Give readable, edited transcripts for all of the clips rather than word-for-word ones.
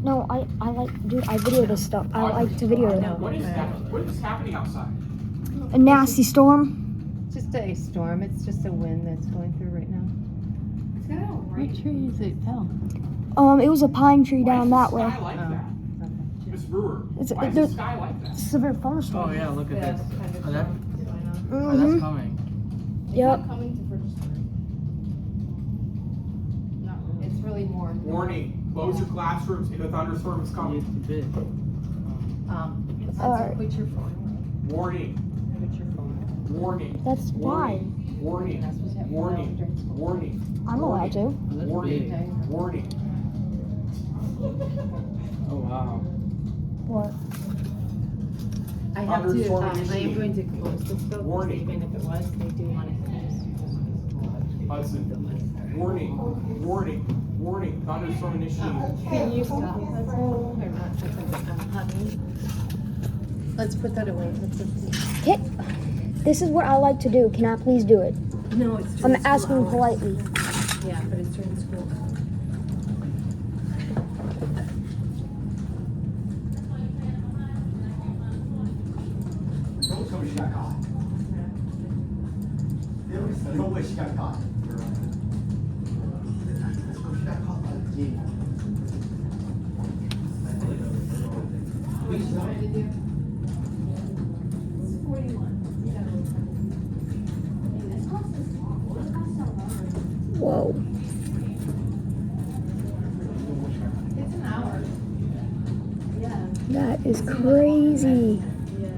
No, I like, dude, I video this stuff. I like to video it. What is that? What is happening outside? A nasty storm. Just a storm. It's just a wind that's going through right now. It's got all What right. tree is it fell? It was a pine tree down that way. Why is the sky like that? Okay. Miss Brewer, It's- why is there- the sky like that? It's a severe thunderstorm. Oh yeah, look at this. Oh, that, oh, Mm-hmm. that's coming. Yep. It's not coming to first story. No, it's really more. Warning, close your classrooms, a thunderstorm is coming. It's a bit. Alright. Put your phone away. Warning, Put your phone away. warning. That's warning, fine. warning, You're not supposed to have warning, during school. warning. I'm allowed to. Oh, that's Warning, big. warning. Oh wow. What? I have to, Thunderstorm I am initiated. going to close this though, because Warning. even if it was, they do want to close. Hudson, warning, warning, warning, thunderstorm initiated. Can you stop that or not? Honey. Let's put that away. Let's put Okay. This is what I like to do. Can I please do it? No, it's I'm during school asking hours. politely. Yeah, but it's during school. Don't tell me she got caught. No way she got caught. She got caught by the team. Whoa. It's an hour. Yeah. That is crazy. Yeah.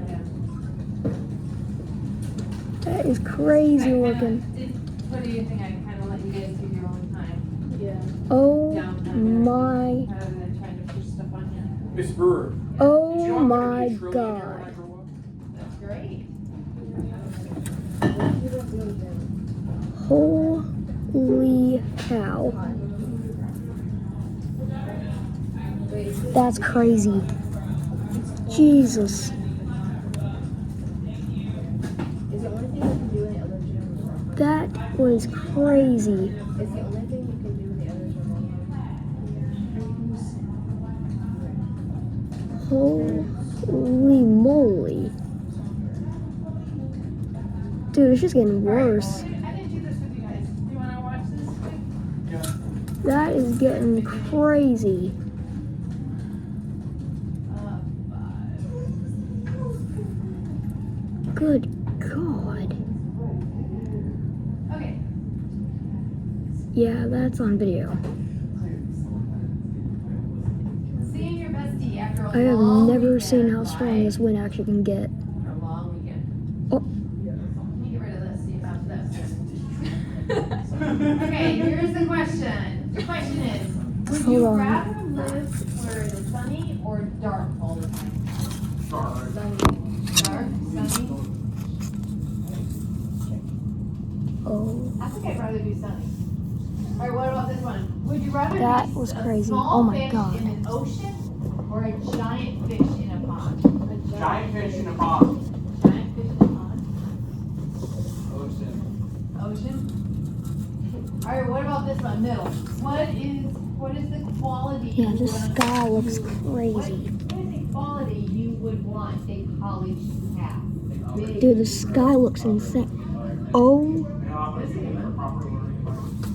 That is crazy looking. What do you think? I kind of let you guys do your own time. Yeah. Oh Downtime. my. Rather than trying to push stuff on Miss Brewer. did you Oh know I'm gonna my be a trillionaire when I god. grow up? you. That's great. Holy cow. That's crazy. Jesus. Is the only thing you can do in the other gym? That was crazy. It's the only thing you can do in the other gym. Holy moly. Dude, it's just getting worse. I didn't do this with you guys. Do you want to watch this? That is getting crazy. Good God. Okay. Yeah, that's on video. Seeing your bestie after a I have long never weekend. seen how strong Why? this wind actually can get. After a long weekend. Oh. Let me get rid of this. See about this. Okay, here's the question. The question is, would Hold you on. rather live where it is sunny or dark all the time? Sorry. Dark, sunny? Oh. I think I'd rather do sunny. All right, what about this one? Would you rather That be was a crazy. small Oh my fish God. in an ocean or a giant fish in a pond? Giant fish in a pond. Giant fish in a pond. Ocean. Ocean. All right, what about this one? Middle. What is the quality? Yeah, you this want sky looks to- crazy. What is the quality you would want a college to have? Big. Dude, the sky looks insane. Oh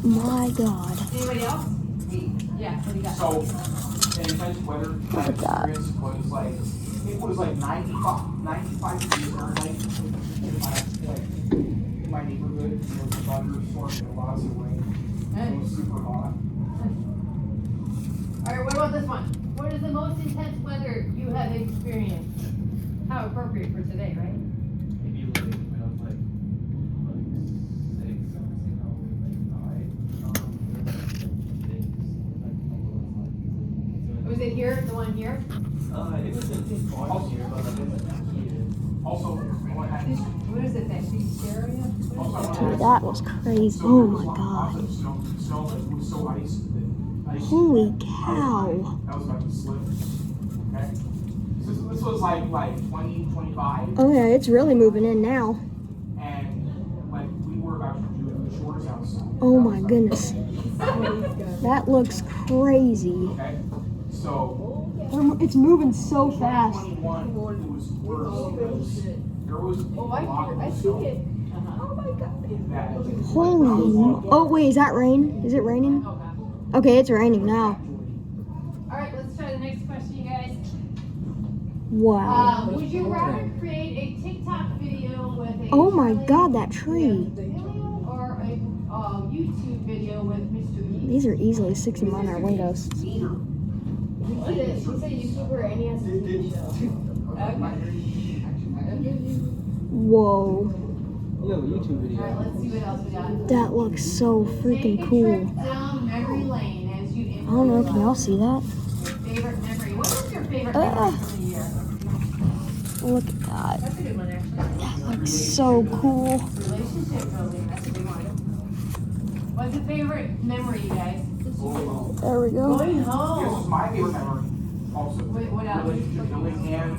my God. Anybody else? Yeah. What do you got? So, an intense weather Look at that. experience was like 95 degrees Fahrenheit in my neighborhood. There was a thunderstorm and lots of rain. It was super hot. All right, what about this one? What is the most intense weather you have experienced? How appropriate for today, right? Maybe like when I was like 6, you know, like 5. Was it here? The one here? It was in Boston here, but like it wasn't here. Also, what happened? What is it? That big area? Dude, that was crazy. Oh my God. Snow that was so icy. Holy cow. That was about to slip. Okay. So this was like 20, 25. Oh yeah, it's really moving in now. And like we were about to do a tours outside. Oh my goodness. That looks crazy. Okay, so It's moving so fast. 21 it was worse. There was a lot of snow that Holy. Oh wait, is that rain? Is it raining? Okay, it's raining now. All right, let's try the next question, you guys. Wow. Would you rather create a TikTok video with a Oh my Charlie god, that tree. D'Amelio or a YouTube video with Mr. Beast? These are easily 60 on our windows. She's a YouTuber and he has a TV show. Whoa. You have a YouTube video. All right, let's see what else we got. That looks so Take freaking a cool. trip down memory lane as you enter I don't know, your can y'all life. see that? Your favorite memory. What was your favorite memory from the year? Look at that. That's a good one, actually. That looks so cool. Relationship building. That's a big one. What's your favorite memory, you guys? There we go. Going this was home. my favorite memory also. Wait, what else? Relationship building and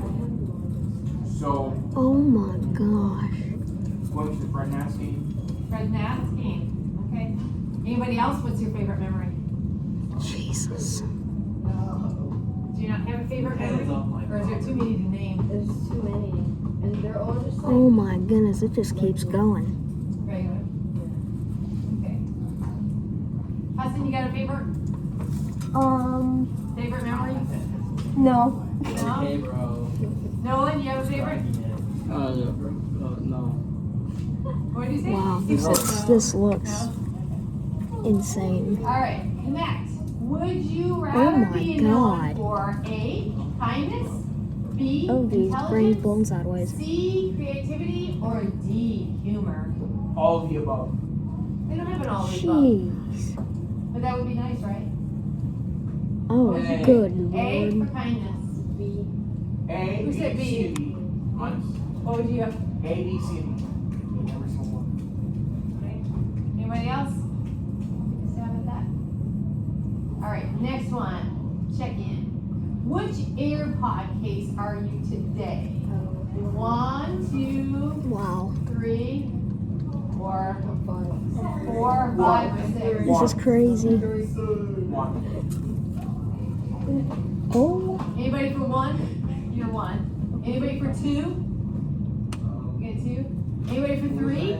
so Oh my gosh. going to the Fred Nats game. Fred Nats game. Okay. Anybody else? What's your favorite memory? Jesus. Do you not have a favorite memory? Or is there too many to name? There's too many. And they're all just like. Oh my goodness, it just keeps going. Regular. Okay. Hudson, you got a favorite? Favorite memory? No. Hey, No? bro. Nolan, you have a favorite? No. What did you say? Wow, You said this no. looks insane. All right, connect. Would you Oh rather my be known God. for A, kindness, B, Oh geez, brain's intelligence, blown sideways. C, creativity, or D, humor? All of the above. They don't have an all of the above, Jeez. but that would be nice, right? Oh, A. good A for lord. kindness. B. A, Who B, said B? C, and D. Mine's What would you have? A, B, C, and D. Every single one. Okay. Anybody else? Take a stab at that. All right, next one. Check in. Which AirPod case are you today? 1, 2, Wow. 3, 4, 4, 5, or 6. This is crazy. One. Oh, Anybody for 1? You're 1. Anybody for 2? You get 2. Anybody for 3?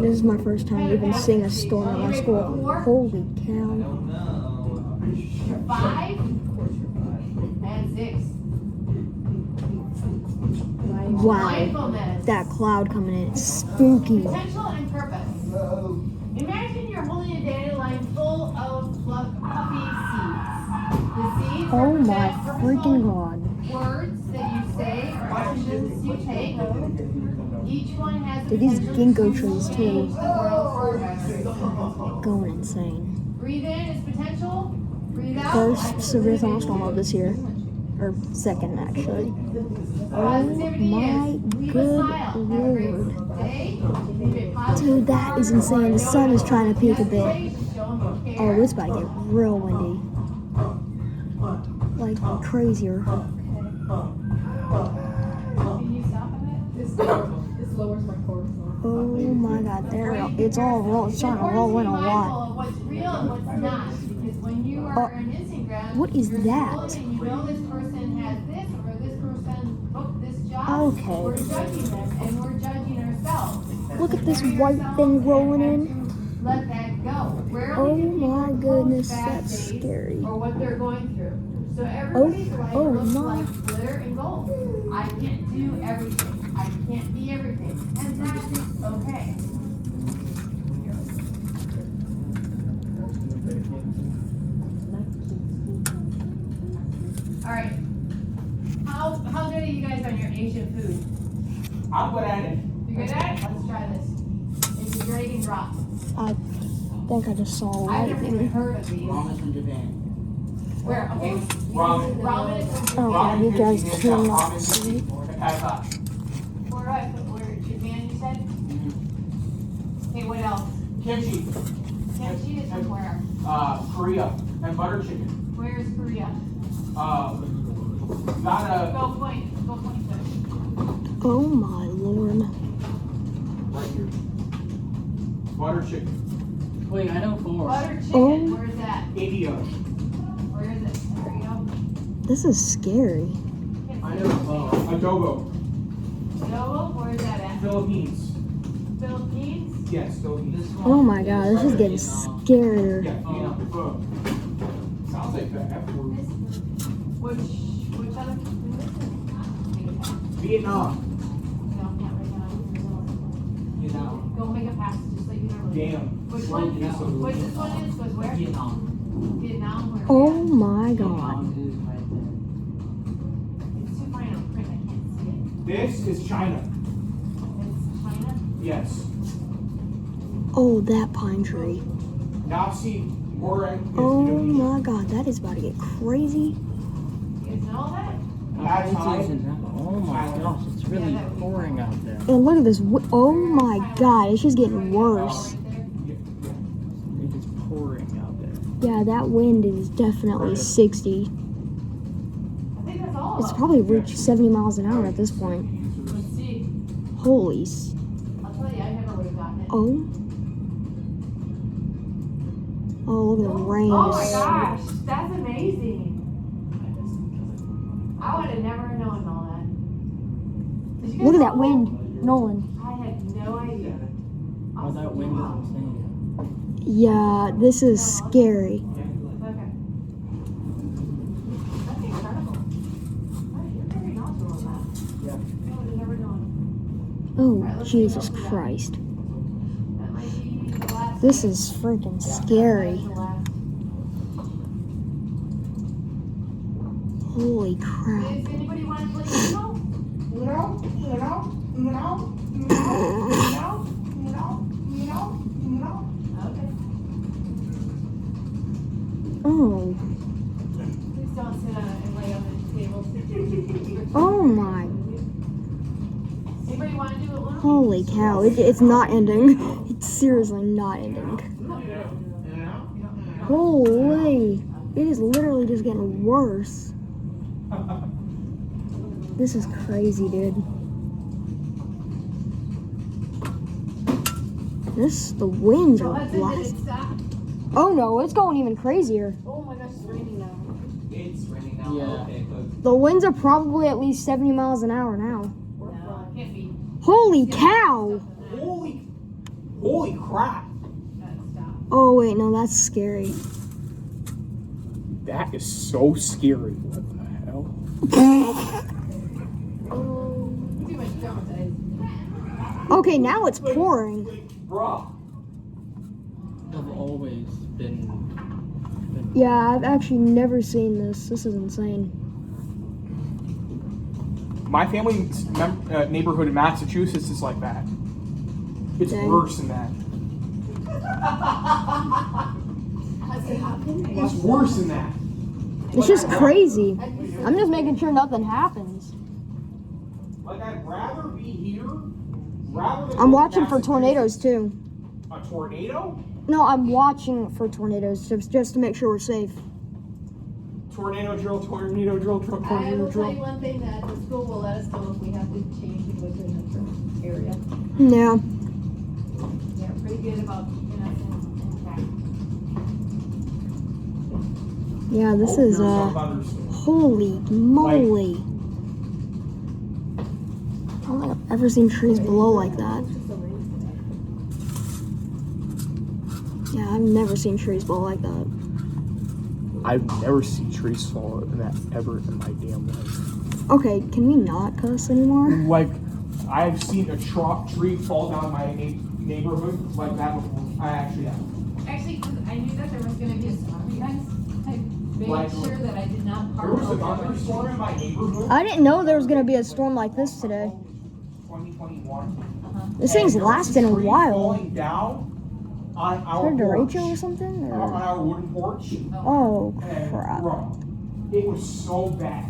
this is my first time even seeing a storm at my school. Holy cow. You're 5? And 6. Wow. Mindfulness. That cloud coming in, it's spooky. Potential and purpose. Imagine you're holding a dandelion full of fluffy seeds. The seeds Oh my represent freaking purposeful god. words that you say or actions you take. Each one has the Dude, these potential ginkgo to trees, change too. the world forever. Going insane. Breathe in is potential. Breathe out. First severe thunderstorm of this year. Or second, actually. Oh Positivity my is leave a good smile. Have a great lord. day. Leave a positive Dude, that is word insane. or The sun is note trying to peak a yesterday bit. to show 'em you care. Oh, it's about to get real windy. Like crazier. Can you stop on it? This lowers my cortisol. Oh my god, there it's all roll. It's starting to important roll in to a be mindful lot. of what's real and what's not. Because when you are on Instagram, what is you're that? scrolling and you know this person has this or this person booked this job. Okay. We're judging them and we're judging ourselves. Look at this Compare white yourself thing and rolling have in. to Let that go. Rarely Oh do people my post goodness, bad that's days scary. Or what they're going through. So everybody's life oh looks my. like glitter and gold. I can't do everything. I can't be everything. And that's okay. All right. How good are you guys on your Asian food? I'm good at it. You good at it? Let's try this. It's a dragon drop. I think I just saw I've never even lightning. heard of these. Ramen from Japan. Where? Okay. Ramen. Ramen is from Oh, Japan. you guys Ramen, cannot ramen, see. and pad thai. Where do I put where? Japan, you said? Okay, what else? Kimchi. Kimchi is from where? Korea. And butter chicken. Where is Korea? Gotta Go point. Go point. Oh my lord. right here. Butter chicken. Wait, I know 4. Butter chicken, Oh. where's that? India. Where is it? There you go. This is scary. I know 12. Adobo. Adobo, where's that at? Philippines. Philippines? Yes, Philippines. Oh my god, this is getting scarier. Yeah, sounds like the F word. Which other? Vietnam. No, not right now. Vietnam. Go make a pass, just like you normally do. Damn. Which one? Which this one is? Was where? Vietnam. Vietnam? Where? Oh my god. Vietnam is right It's too fine on print, I can't see it. This is China. It's China? Yes. Oh, that pine tree. Nazi Moran is Oh Indonesia. my god, that is about to get crazy. You guys know that? That's high. Oh my gosh, it's really pouring out there. And look at this. Oh my god, it's just getting worse. Right there. It is pouring out there. Yeah, that wind is definitely 60. I think that's all of It's them. probably reached 70 miles an hour at this point. Let's see. Holy I'll tell you, I never would have gotten it. Oh. Oh, look at the rain. Oh my gosh, that's amazing. I would have never known all that. Did you guys Look at know that wind, Nolan. I had no idea. I Oh, was that like, wind wow. is insane. Yeah, this is scary. Okay. That's incredible. Oh, you're very knowledgeable on that. Yeah. I would have never known. Oh, Jesus Christ. That might be the last. This is freaking scary. That is the last. Holy crap. Does anybody want to play Uno? Okay. Oh. Please don't sit on it and lay on the table. Oh my. Anybody want to do it? Uno? Holy cow. It's not ending. It's seriously not ending. Holy. It is literally just getting worse. This is crazy, dude. The winds So are Hudson, did it blasting. stop? Oh no, it's going even crazier. Oh my gosh, it's raining now. It's raining now. Yeah. Okay, good. The winds are probably at least 70 miles an hour now. No, it can't be. Holy cow! Holy crap. Gotta stop. Oh wait, no, that's scary. That is so scary. What the hell? Too much traumatized. Okay, now it's pouring. Bruh. I've always been Yeah, I've actually never seen this. This is insane. My family's neighborhood in Massachusetts is like that. It's Dang. worse than that. Hudson, how can It's worse than that. It's just crazy. I'm just making sure nothing happens. Like, I'd rather be here. Rather than I'm go to watching for tornadoes too. A tornado? No, I'm watching for tornadoes just to make sure we're safe. Tornado drill, tornado drill, I tornado will tell you drill. one thing, that the school will let us know if we have to change to go to another area. Yeah. They're pretty good about keeping us intact. Yeah, this Oh, is here's a thunderstorm. holy moly. I don't think I've ever seen trees blow like that. Yeah, I've never seen trees blow like that. I've never seen trees fall in that ever in my damn life. Okay, can we not cuss anymore? Like, I've seen a tree fall down my neighborhood like that before. I actually have. Actually, because I knew that there was gonna be a storm, you guys, I made Like, sure that I did not park. There was a over thunderstorm in my neighborhood. I didn't know there was gonna be a storm like this today. 2021. This thing's And there was lasting a tree while. Falling down on our Is there a porch. derecho or something? On Or? our wooden porch. Oh And crap. bro, it was so bad.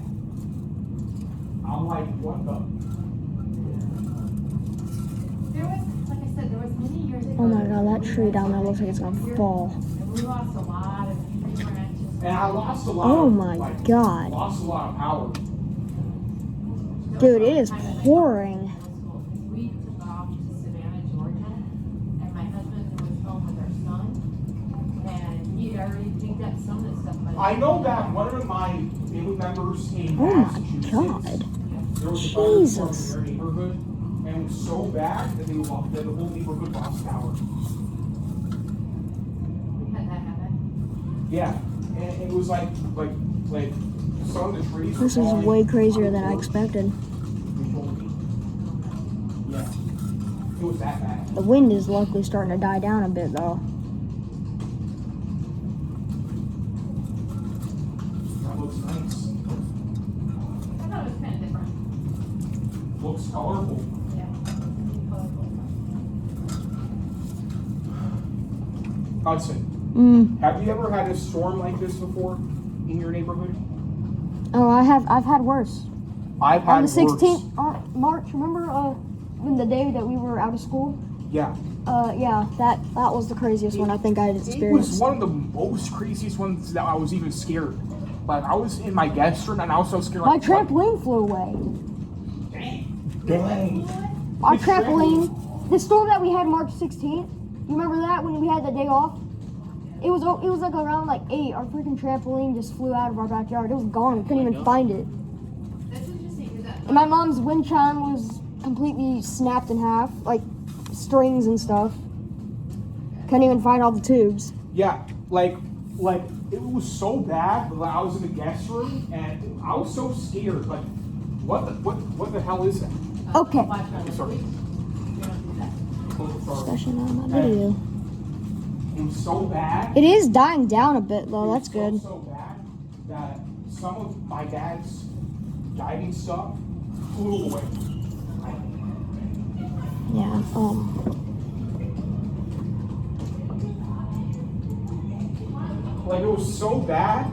I'm like, what the? There was, like I said, there was many years ago. Oh my god, that tree down there looks like it's gonna fall. And we lost a lot of tree branches. And I lost a lot. Oh of, my like, God. Lost a lot of power. Dude, it is pouring. We took off to Savannah, Georgia, and my husband was already think that some of the stuff. I know that one of my family members in Oh my Massachusetts, God. there was a thunderstorm Jesus. in their neighborhood, and it was so bad that the whole neighborhood lost power. We had that happen. Yeah, and it was like some of the trees. This were is falling way crazier on the than I roads. expected. They told me. Yeah, it was that bad. The wind is luckily starting to die down a bit though. That looks nice. I thought it was kind of different. Looks colorful. Yeah. Colorful. Hudson, have you ever had a storm like this before in your neighborhood? Oh, I've had worse. I've had On the worse. 16th March, remember when the day that we were out of school? Yeah. Yeah, that was the craziest one I think I had It was experienced. one of the most craziest ones that I was even scared. Like I was in my guest room and I was so scared. My Like, trampoline flew away. Dang. Our Which trampoline, the storm that we had March 16th, you remember that when we had the day off? It was like around like 8. Our freaking trampoline just flew out of our backyard. It was gone. We couldn't even find it. That's interesting because that. And my mom's wind chime was completely snapped in half, like strings and stuff. Couldn't even find all the tubes. Yeah, like it was so bad that I was in the guest room and I was so scared. Like, what the hell is that? Okay. Watch out. Sorry. We don't do that. Discussion on my video. It was so bad. It is dying down a bit though. That's It good. was so bad that some of my dad's diving stuff flew away. Yeah. Like it was so bad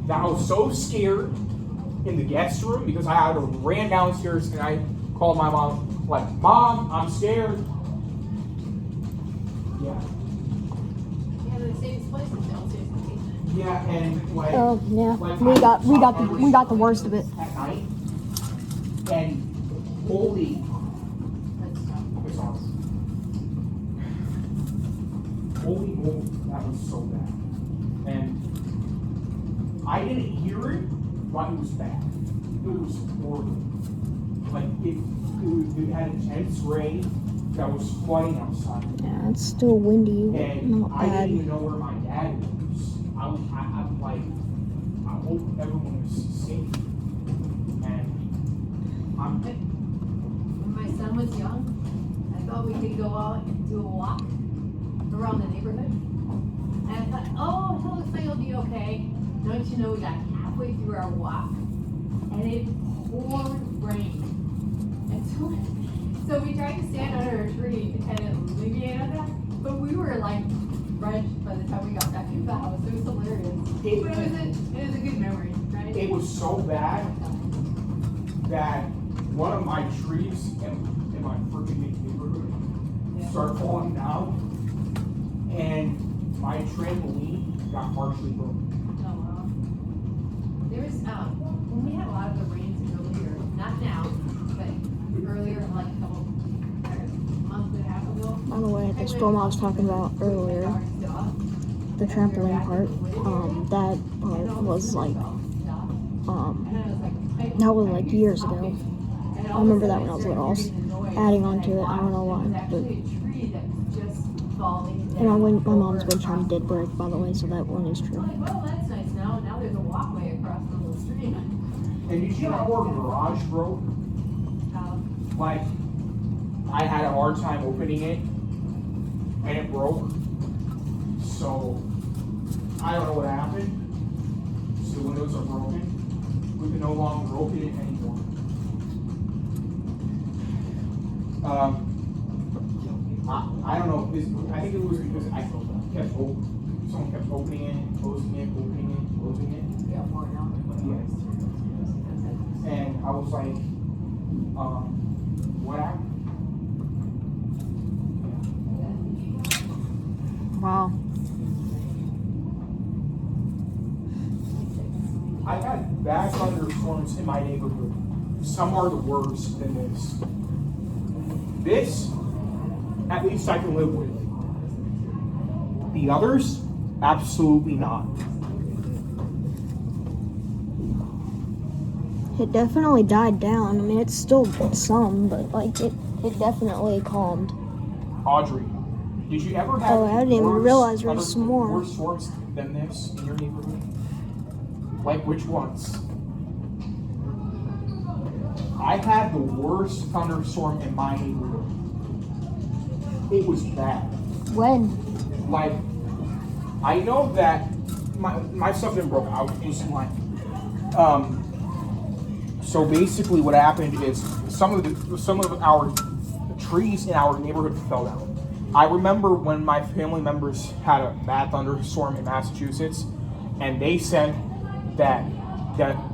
that I was so scared in the guest room because I had to ran downstairs and I called my mom, like, Mom, I'm scared. Yeah. Yeah, the same place is downstairs in the basement. Yeah, and like Oh yeah. like, We got the worst of it. at night. And holy That's tough. it's on. Holy moly, that was so bad. And I didn't hear it, but it was bad. It was horrible. Like it had intense rain that was flooding outside. Yeah, it's still windy. And Not I bad. didn't even know where my dad was. I'm like, I hope everyone is safe. And When my son was young, I thought we could go out and do a walk around the neighborhood. And I thought, oh, it looks like it'll be okay. Don't you know, we got halfway through our walk and it poured rain. And so we tried to stand under a tree to kind of alleviate on that, but we were like drenched by the time we got back to the house. It was hilarious. But it was a good memory, right? it was so bad that one of my trees in my freaking neighborhood started falling down, and my trampoline got partially broken. Oh, wow. There was, when we had a lot of the rains earlier, not now, but earlier, like a couple, month and a half ago. By the way, the storm I was talking about earlier, the trampoline part, that part was like, that was like years ago. I remember that when I was little. I was adding on to it. I don't know why, but and my mom's wind chime did break, by the way, so that one is true. Well, that's nice. Now there's a walkway across the little stream. And did you know our garage broke? Like, I had a hard time opening it, and it broke. So, I don't know what happened. So the windows are broken. We can no longer open it anymore. I don't know. I think it was because I kept someone kept opening it, closing it, opening it, closing it. Yeah, more now. Yeah. And I was like, what happened? Wow. I've had bad thunderstorms in my neighborhood. Some are the worst than this. This, at least I can live with. The others, Absolutely not. It definitely died down. I mean, it's still some, but like it definitely calmed. Audrey, did you ever have Oh, I didn't even worse realize there was some more. worse storms than this in your neighborhood? Like which ones? I had the worst thunderstorm in my neighborhood. It was bad. When? Like, I know that my stuff didn't broke out. It was like, so basically what happened is some of our trees in our neighborhood fell down. I remember when my family members had a bad thunderstorm in Massachusetts, and they said that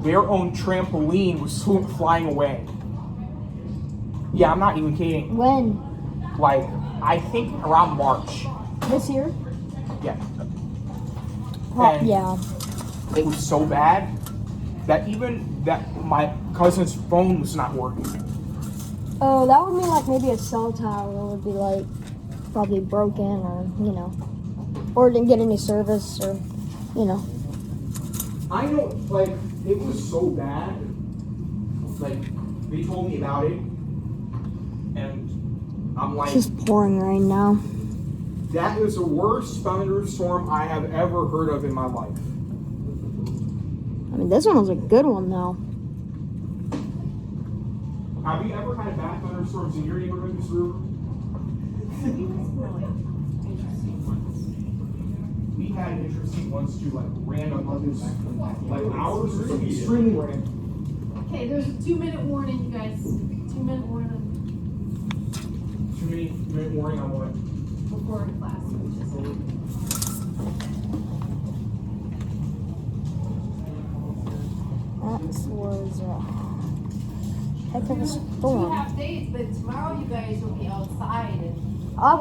their own trampoline was flying away. Yeah, I'm not even kidding. When? Like, I think around March. This year? Yeah. And Yeah. it was so bad that even my cousin's phone was not working. Oh, that would mean like maybe a cell tower would be like probably broken, or or didn't get any service, or I know, like, it was so bad. Like, they told me about it, and I'm like, It's just pouring rain now. that is the worst thunderstorm I have ever heard of in my life. I mean, this one was a good one though. Have you ever had bad thunderstorms in your neighborhood, Mr. River? We had interesting ones too, like random ones. Like ours was extremely random. Okay, there's a 2-minute warning, you guys. 2-minute warning 2-minute warning on what? before class, which is That was a heck of a 2 storm. half days, but tomorrow you guys will be outside and I'm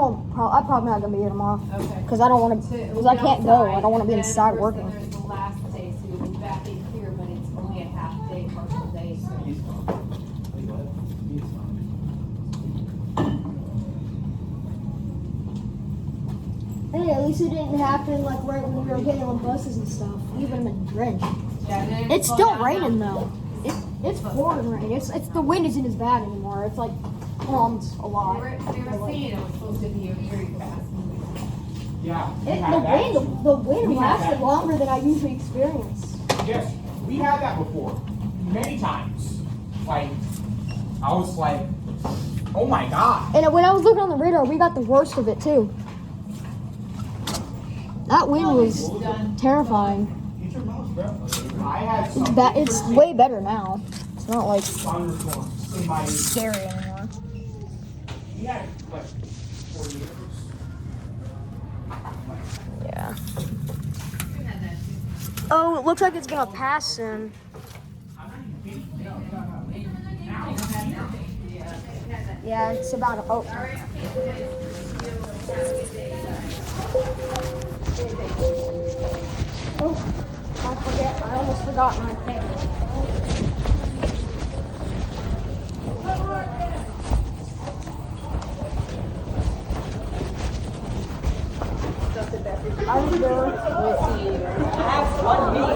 probably not gonna be here tomorrow okay. because I don't want to. Because I can't go. I don't want to be inside working. There's the last day, so you'll be back in here, but it's only a half day, partial day. So. Hey, at least it didn't happen like right when we were getting on buses and stuff. Even been drenched. Yeah, and then It's slow still down raining now. though. It's pouring rain. It's the wind isn't as bad anymore. It's like calmed a lot. They were saying it was supposed to be a very fast movie. Yeah. we It, had the that wind too. the wind We had lasted that. longer than I usually experience. Yes, we had that before, many times. Like, I was like, oh my god. And when I was looking on the radar, we got the worst of it too. That wind was terrifying. I had some It's way better now. It's not like thunderstorms in my. scary anymore. We had like 4 years. Yeah. Oh, it looks like it's gonna pass soon. Yeah, it's about a boat. Oh, I almost forgot my thing. I'm good. We'll see you later.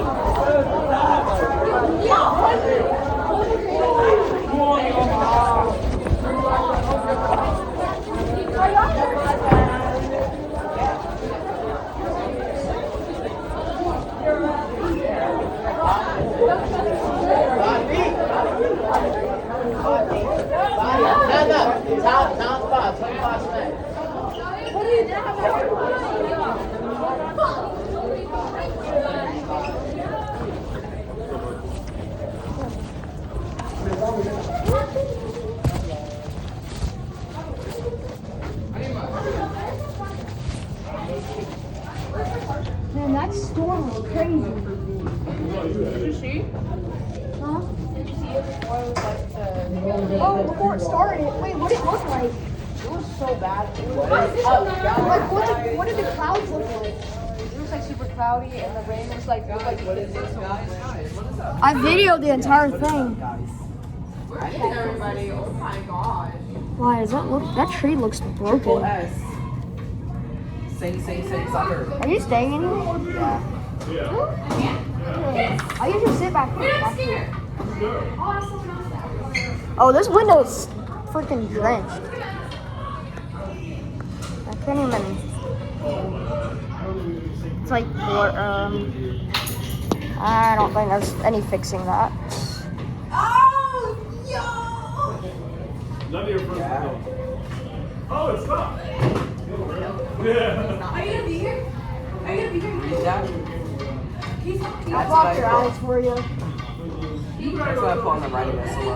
Man, that storm was crazy. Did you see? Huh? Did you see it before it was like Oh, before it started. Wait, what did it look like? it was so bad. It was Like, what did the clouds look like? it was like super cloudy and the rain was like looked like it was I videoed the entire thing. Everybody, oh my gosh. Why does that look? That tree looks broken. S. Sing, soccer. Are you staying in here? I usually sit back here. Oh, this window's freaking drenched. I can't even. It's like, I don't think there's any fixing that. Oh, yo! None of your friends know. Oh, it's not. Yeah. Are you gonna be here? Are you gonna be here? Read that. I blocked your eyes for you. That's why I put on the writing whistle.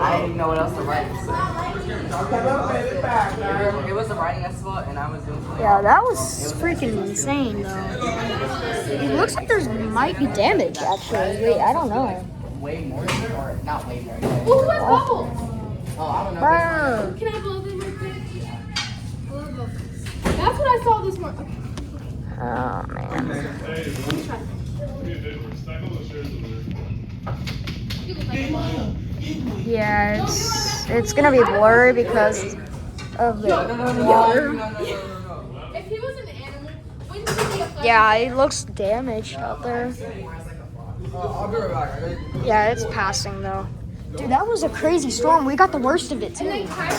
I didn't even know what else to write. So. It was a writing whistle, and I was doing something. Yeah, that was freaking insane, though. It looks like there's might be damage, actually. Wait, I don't know. Way more, or not way more. Who has bubbles? Oh, I don't know. Brr. Can I blow them real quick? That's what I saw this morning. Oh, man. Yeah, it's gonna be blurry because of the water. If he was an animal, wouldn't he be a fun? Yeah, it looks damaged out there. I'll be right back. Yeah, it's passing though. Dude, that was a crazy storm. We got the worst of it too.